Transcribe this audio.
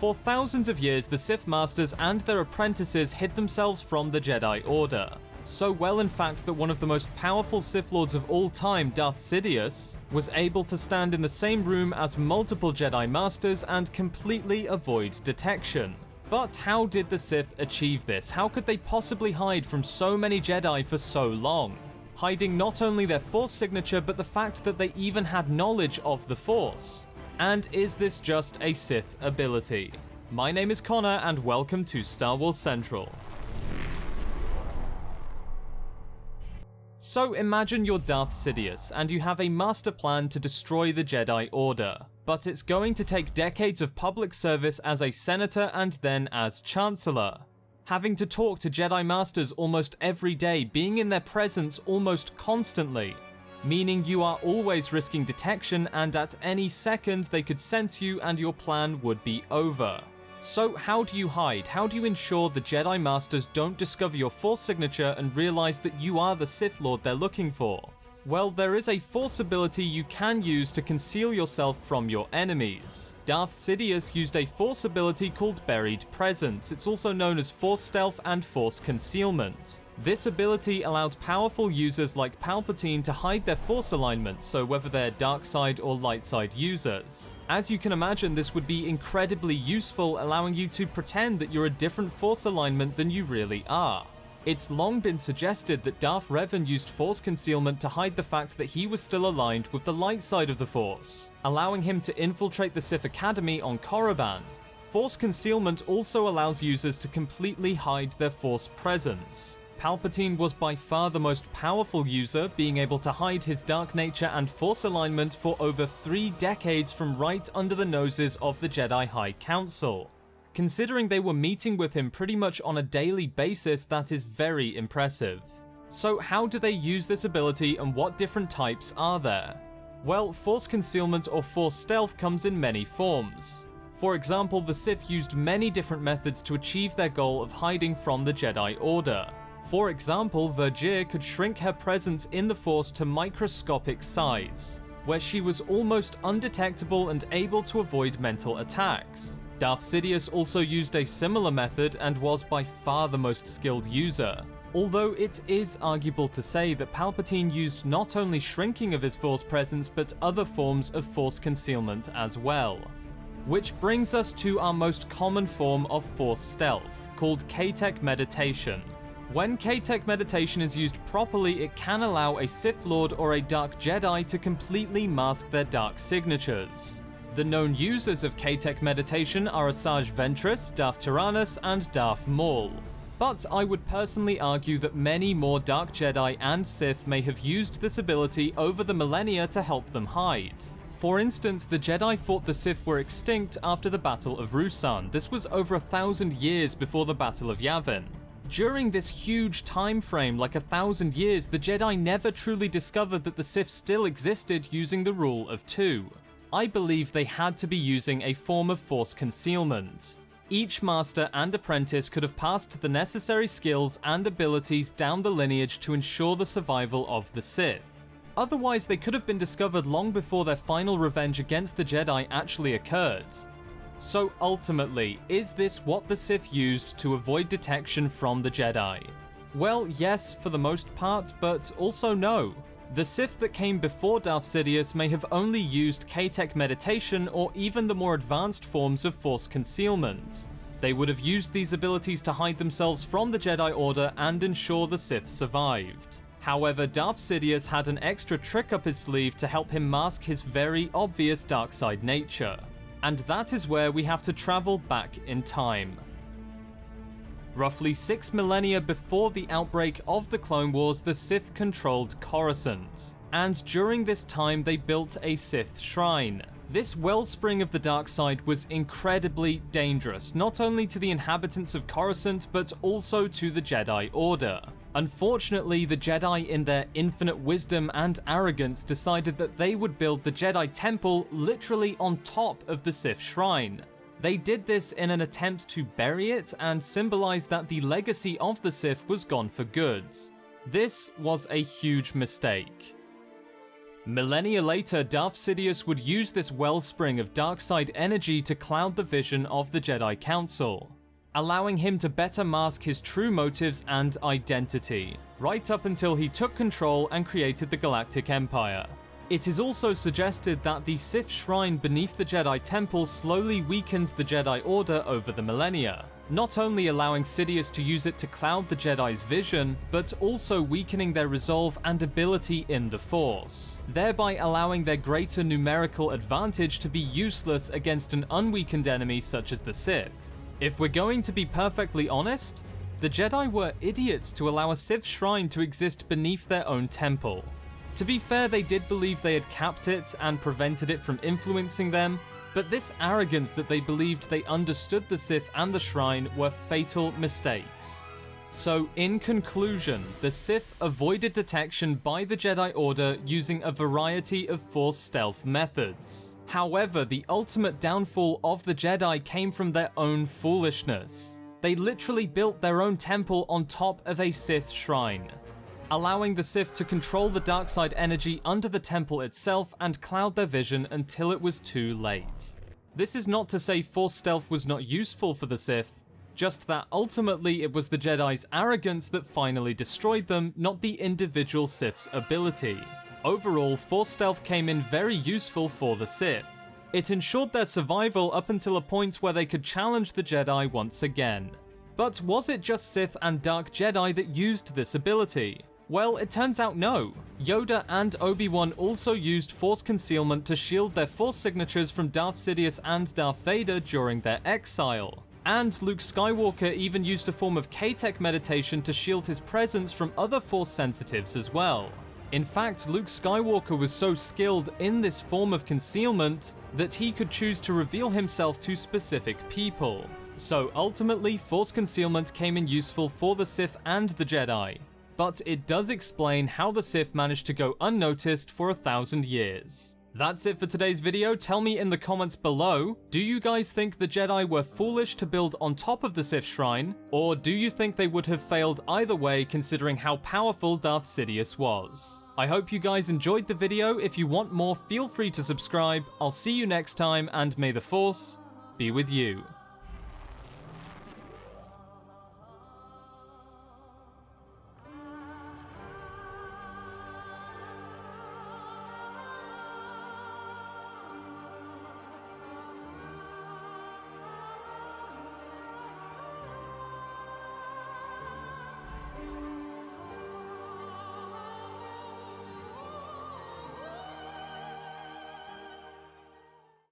For thousands of years, the Sith Masters and their apprentices hid themselves from the Jedi Order. So well in fact that one of the most powerful Sith Lords of all time, Darth Sidious, was able to stand in the same room as multiple Jedi Masters and completely avoid detection. But how did the Sith achieve this? How could they possibly hide from so many Jedi for so long? Hiding not only their Force signature, but the fact that they even had knowledge of the Force. And is this just a Sith ability? My name is Connor, and welcome to Star Wars Central. So imagine you're Darth Sidious, and you have a master plan to destroy the Jedi Order. But it's going to take decades of public service as a senator and then as chancellor. Having to talk to Jedi Masters almost every day, being in their presence almost constantly. Meaning you are always risking detection, and at any second they could sense you and your plan would be over. So how do you hide? How do you ensure the Jedi Masters don't discover your Force signature and realize that you are the Sith Lord they're looking for? Well, there is a Force ability you can use to conceal yourself from your enemies. Darth Sidious used a Force ability called Buried Presence. It's also known as Force Stealth and Force Concealment. This ability allowed powerful users like Palpatine to hide their Force alignment, so whether they're dark side or light side users. As you can imagine, this would be incredibly useful, allowing you to pretend that you're a different Force alignment than you really are. It's long been suggested that Darth Revan used Force Concealment to hide the fact that he was still aligned with the light side of the Force, allowing him to infiltrate the Sith Academy on Korriban. Force Concealment also allows users to completely hide their Force presence. Palpatine was by far the most powerful user, being able to hide his dark nature and Force alignment for over 3 decades from right under the noses of the Jedi High Council. Considering they were meeting with him pretty much on a daily basis, that is very impressive. So how do they use this ability, and what different types are there? Well, Force Concealment or Force Stealth comes in many forms. For example, the Sith used many different methods to achieve their goal of hiding from the Jedi Order. For example, Vergir could shrink her presence in the Force to microscopic size, where she was almost undetectable and able to avoid mental attacks. Darth Sidious also used a similar method and was by far the most skilled user, although it is arguable to say that Palpatine used not only shrinking of his Force presence but other forms of Force Concealment as well. Which brings us to our most common form of Force Stealth, called K-Tech Meditation. When K-Tech Meditation is used properly, it can allow a Sith Lord or a Dark Jedi to completely mask their dark signatures. The known users of K-Tech Meditation are Asajj Ventress, Darth Tyrannus, and Darth Maul. But I would personally argue that many more Dark Jedi and Sith may have used this ability over the millennia to help them hide. For instance, the Jedi thought the Sith were extinct after the Battle of Ruusan. This was over 1,000 years before the Battle of Yavin. During this huge time frame, like 1,000 years, the Jedi never truly discovered that the Sith still existed using the rule of 2. I believe they had to be using a form of Force Concealment. Each master and apprentice could have passed the necessary skills and abilities down the lineage to ensure the survival of the Sith. Otherwise, they could have been discovered long before their final revenge against the Jedi actually occurred. So ultimately, is this what the Sith used to avoid detection from the Jedi? Well, yes, for the most part, but also no. The Sith that came before Darth Sidious may have only used K-Tech Meditation or even the more advanced forms of Force Concealment. They would have used these abilities to hide themselves from the Jedi Order and ensure the Sith survived. However, Darth Sidious had an extra trick up his sleeve to help him mask his very obvious dark side nature. And that is where we have to travel back in time. Roughly 6 millennia before the outbreak of the Clone Wars, the Sith controlled Coruscant, and during this time they built a Sith shrine. This wellspring of the dark side was incredibly dangerous, not only to the inhabitants of Coruscant, but also to the Jedi Order. Unfortunately, the Jedi, in their infinite wisdom and arrogance, decided that they would build the Jedi Temple literally on top of the Sith shrine. They did this in an attempt to bury it and symbolize that the legacy of the Sith was gone for good. This was a huge mistake. Millennia later, Darth Sidious would use this wellspring of dark side energy to cloud the vision of the Jedi Council, allowing him to better mask his true motives and identity, right up until he took control and created the Galactic Empire. It is also suggested that the Sith Shrine beneath the Jedi Temple slowly weakened the Jedi Order over the millennia, not only allowing Sidious to use it to cloud the Jedi's vision, but also weakening their resolve and ability in the Force, thereby allowing their greater numerical advantage to be useless against an unweakened enemy such as the Sith. If we're going to be perfectly honest, the Jedi were idiots to allow a Sith Shrine to exist beneath their own temple. To be fair, they did believe they had capped it and prevented it from influencing them, but this arrogance that they believed they understood the Sith and the Shrine were fatal mistakes. So, in conclusion, the Sith avoided detection by the Jedi Order using a variety of Force stealth methods. However, the ultimate downfall of the Jedi came from their own foolishness. They literally built their own temple on top of a Sith Shrine, allowing the Sith to control the dark side energy under the temple itself and cloud their vision until it was too late. This is not to say Force stealth was not useful for the Sith, just that ultimately it was the Jedi's arrogance that finally destroyed them, not the individual Sith's ability. Overall, Force stealth came in very useful for the Sith. It ensured their survival up until a point where they could challenge the Jedi once again. But was it just Sith and Dark Jedi that used this ability? Well, it turns out no. Yoda and Obi-Wan also used Force Concealment to shield their Force signatures from Darth Sidious and Darth Vader during their exile. And Luke Skywalker even used a form of K-Tech meditation to shield his presence from other Force sensitives as well. In fact, Luke Skywalker was so skilled in this form of concealment that he could choose to reveal himself to specific people. So ultimately, Force Concealment came in useful for the Sith and the Jedi. But it does explain how the Sith managed to go unnoticed for 1,000 years. That's it for today's video. Tell me in the comments below, do you guys think the Jedi were foolish to build on top of the Sith Shrine, or do you think they would have failed either way considering how powerful Darth Sidious was? I hope you guys enjoyed the video. If you want more, feel free to subscribe. I'll see you next time, and may the Force be with you.